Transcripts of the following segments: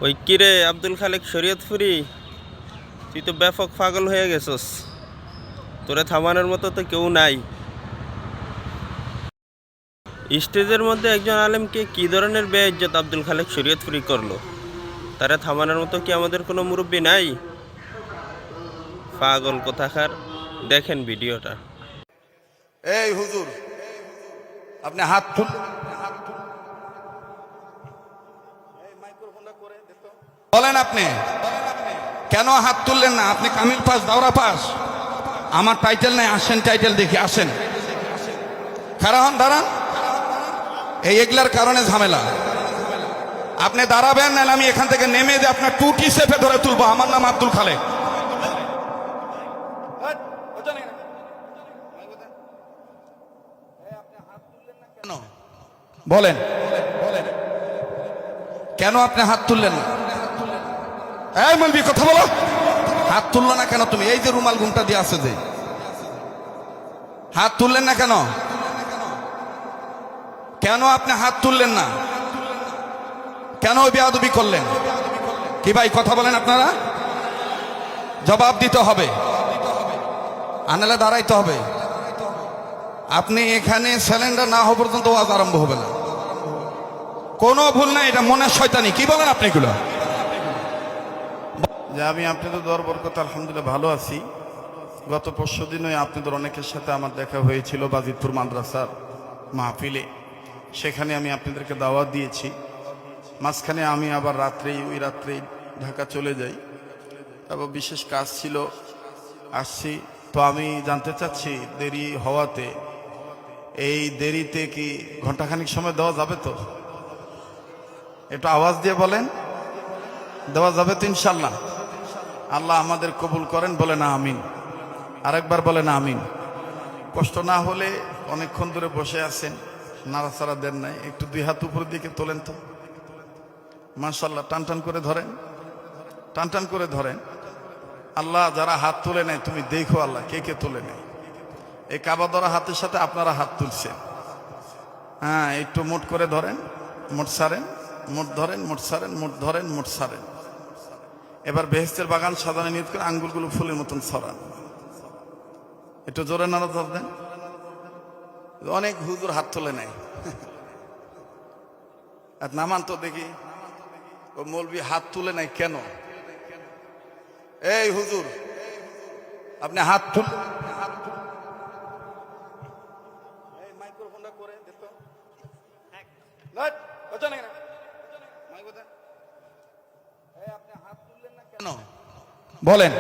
ওই কিরে আব্দুল খালেক শরীয়তপুরি, তুই তো ব্যাপক পাগল হয়ে গেছস। তোরে থামানোর মতো তো কেউ নাই। স্টেজের মধ্যে একজন আলেমকে কি ধরনের বেইজ্জত আব্দুল খালেক শরীয়তপুরি করলো, তারা থামানোর মতো কি আমাদের কোনো মুরব্বী নাই? পাগল কোথাকার। দেখেন ভিডিওটা। এই হুজুর, আপনি হাত তুল, বলেন আপনি কেন হাত তুললেন না? আপনি কামিল পাস, দাওরা পাস, আমার টাইটেল নাই। আসেন টাইটেল দেখি, আসেন। খারাপ দাঁড়ান, এই এগুলার কারণে ঝামেলা। আপনি দাঁড়াবেন না, আমি এখান থেকে নেমে যে আপনার টুটি সেফে ধরে তুলবো। আমার নাম আব্দুল খালেক। বলেন কেন আপনি হাত তুললেন না? এই মলবি, কথা বলো। হাত তুললো না কেন তুমি? এই যে রুমাল ঘুমটা দিয়ে আছে, যে হাত তুললেন না কেন? কেন আপনি হাত তুললেন না? কেন বেয়াদবি করলেন? কি ভাই, কথা বলেন আপনারা। জবাব দিতে হবে, আনালে দাঁড়াইতে হবে। আপনি এখানে সিলিন্ডার না হওয়া পর্যন্ত ওয়াজ আরম্ভ হবে না। কোনো ভুল নাই, এটা মনের শয়তানি। কি বলেন আপনি এগুলো? যে আমি আপনাদের দোয়ার বরকতে আলহামদুলিল্লাহ ভালো আছি। গত পরশু দিনই আপনাদের অনেকের সাথে আমার দেখা হয়েছিল বাজিতপুর মাদ্রাসার মাহফিলে। সেখানে আমি আপনাদেরকে দাওয়াত দিয়েছি। মাঝখানে আমি আবার ওই রাত্রেই ঢাকা চলে যাই, এবং বিশেষ কাজ ছিল, আসছি। তো আমি জানতে চাচ্ছি, দেরি হওয়াতে, এই দেরিতে কি ঘন্টাখানিক সময় দেওয়া যাবে তো? একটু আওয়াজ দিয়ে বলেন, দেওয়া যাবে তো ইনশাল্লাহ? আল্লাহ আমাদের কবুল করেন, বলে না আমিন। আরেকবার বলে না আমিন। কষ্ট না হলে, অনেকক্ষণ ধরে বসে আছেন, নাড়াচাড়া দেন নাই, একটু দুই হাত উপরের দিকে তোলেন তো। মাশাআল্লাহ, টান টান করে ধরেন, টান টান করে ধরেন। আল্লাহ যারা হাত তুলে নেয়, তুমি দেখো আল্লাহ কে কে তুলে নেয়। এই কাবা ধরা হাতের সাথে আপনারা হাত তুলছেন। হ্যাঁ, একটু মোট করে ধরেন, মোট সারেন, মোট ধরেন, মোট সারেন, মোট ধরেন, মোট সারেন। এবার বেহেশতের বাগান সাজানো নিয়ত করে আঙ্গুলগুলো ফুলের মতন ছড়ান। একটু জোরে নাড়া দেন। অনেক হুজুর হাত তুলে নেয়। আর নামান তো দেখি, ও মৌলবি হাত তুলে নেয় কেন? এই হুজুর, আপনি হাত তুল, মাইক্রোফোনটা করে দিত। বলেন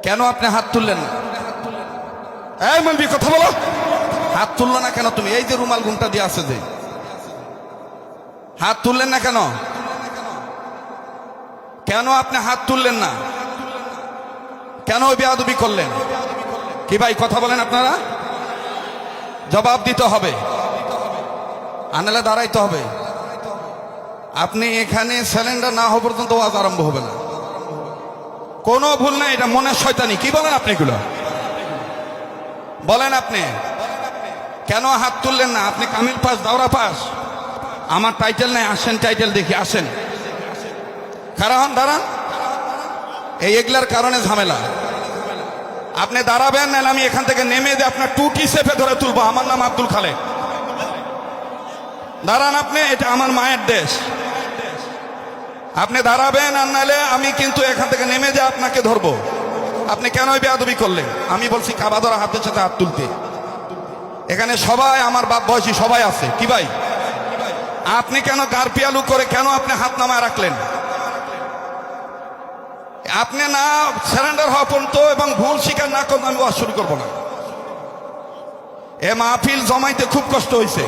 কেন আপনি হাত তুললেন না? এই মলবি, কথা বলো। হাত তুললো না কেন তুমি? এই যে রুমাল ঘুমটা দিয়ে আছে, যে হাত তুললেন না কেন? কেন আপনি হাত তুললেন না? কেন বেয়াদবি করলেন? কি ভাই, কথা বলেন আপনারা। জবাব দিতে হবে, আনালে দাঁড়াইতে হবে। আপনি এখানে সিলিন্ডার না হওয়া পর্যন্ত ওয়াজ আরম্ভ হবে না। কোনো ভুল নাই, এটা মনের শয়তানি। কি বলেন আপনি এগুলো? বলেন আপনি কেন হাত তুললেন না? আপনি কামিল পাস, দাওরা পাস, আমার টাইটেল নাই। আসেন টাইটেল দেখি, আসেন। খারাপ দাঁড়ান, এই এগুলার কারণে ঝামেলা। আপনি দাঁড়াবেন না, আমি এখান থেকে নেমে যে আপনার টুটি সেফে ধরে তুলবো। আমার নাম আব্দুল খালেক। দাঁড়ান আপনি, এটা আমার মায়ের দেশ। আপনি দাঁড়াবেন, আর নাহলে আমি কিন্তু এখান থেকে নেমে যে আপনাকে ধরবো। আপনি কেন বেয়াদবি করলেন? আমি বলছি কাবা ধরা হাতের সাথে হাত তুলতে। এখানে সবাই আমার বাপ বয়সী সবাই আছে। কি ভাই, আপনি কেন গারপিয়ালু করে কেন আপনি হাত নামায় রাখলেন? আপনি না সারেন্ডার হওয়া পর্যন্ত এবং ভুল স্বীকার না করলে আমি ওয়াজ শুরু করবো না। এ মাহফিল জমাইতে খুব কষ্ট হয়েছে।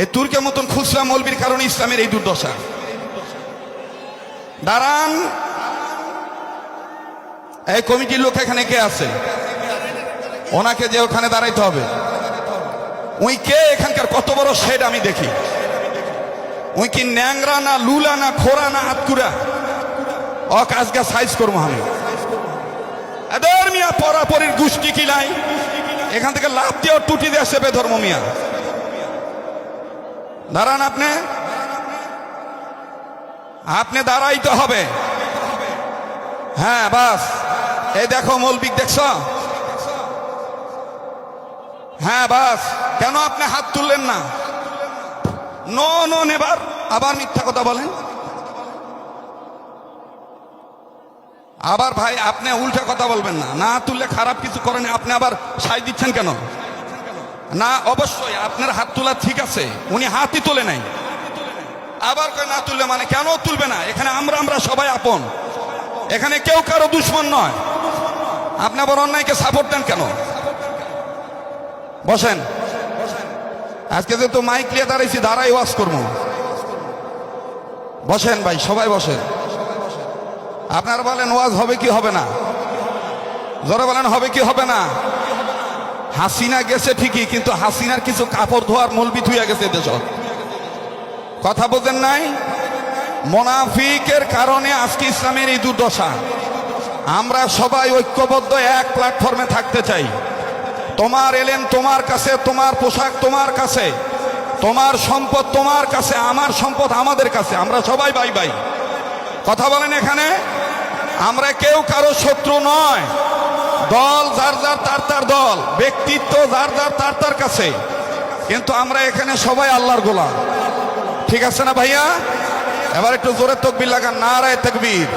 এই তুর্কের মতন খুচরা মৌলবীর কারণে ইসলামের এই দুর্দশা। দাঁড়ান, এই কমিটির লোক এখানে কে আছে? ওনাকে যে ওখানে দাঁড়াইতে হবে। উই কে? এখানকার কত বড় শেড আমি দেখি। উই কি ন্যাংরা না লুলা না খোরা না হাতকুড়া? অকাজগা সাইজ করবো আমি। এদের মিয়া পরাপরির গোষ্ঠী কি নাই? এখান থেকে লাভ দিয়ে টুটি দিয়ে সেবে ধর্ম মিয়া। দাঁড়ান আপনি, আপনি দাঁড়াইতে হবে। হ্যাঁ বাস, এই দেখো মৌলবি দেখছ? হ্যাঁ বাস, কেন আপনি হাত তুললেন না? নো নো নেবার, আবার মিথ্যা কথা বলেন। আবার ভাই আপনি উল্টা কথা বলবেন না, না তুললে খারাপ কিছু করেন, আপনি আবার সাই দিচ্ছেন কেন? না অবশ্যই আপনার হাত তোলা ঠিক আছে, উনি হাতই তোলে নাই, আবার কয় না তুললে মানে কেন তুলবে না? এখানে আমরা সবাই আপন, এখানে কেউ কারো দুশ্মন নয়। আপনি আবার অন্যায়কে সাপোর্ট দেন কেন? বসেন, আজকে যেহেতু মাইক নিয়ে দাঁড়াইছি, দাঁড়াই ওয়াজ করবো। বসেন ভাই, সবাই বসেন। আপনারা বলেন ওয়াজ হবে কি হবে না? জোরে বলেন হবে কি হবে না? হাসিনা গেছে ঠিকই, কিন্তু হাসিনার কিছু কাপড় ধোয়ার মলবি থুইয়া গেছে দেশ। কথা বোঝেন নাই? মোনাফিকের কারণে আজকে ইসলামের এই দুর্দশা। আমরা সবাই ঐক্যবদ্ধ এক প্ল্যাটফর্মে থাকতে চাই। তোমার এলেম তোমার কাছে, তোমার পোশাক তোমার কাছে, তোমার সম্পদ তোমার কাছে, আমার সম্পদ আমাদের কাছে, আমরা সবাই ভাই ভাই। কথা বলেন, এখানে আমরা কেউ কারো শত্রু নয়। দল যার যার তার দল, ব্যক্তিত্ব যার যার তার কাছে, কিন্তু আমরা এখানে সবাই আল্লাহর গোলাম। ঠিক আছে না ভাইয়া? এবার একটু জোরে তাকবীর লাগান, নারায়ে তাকবীর।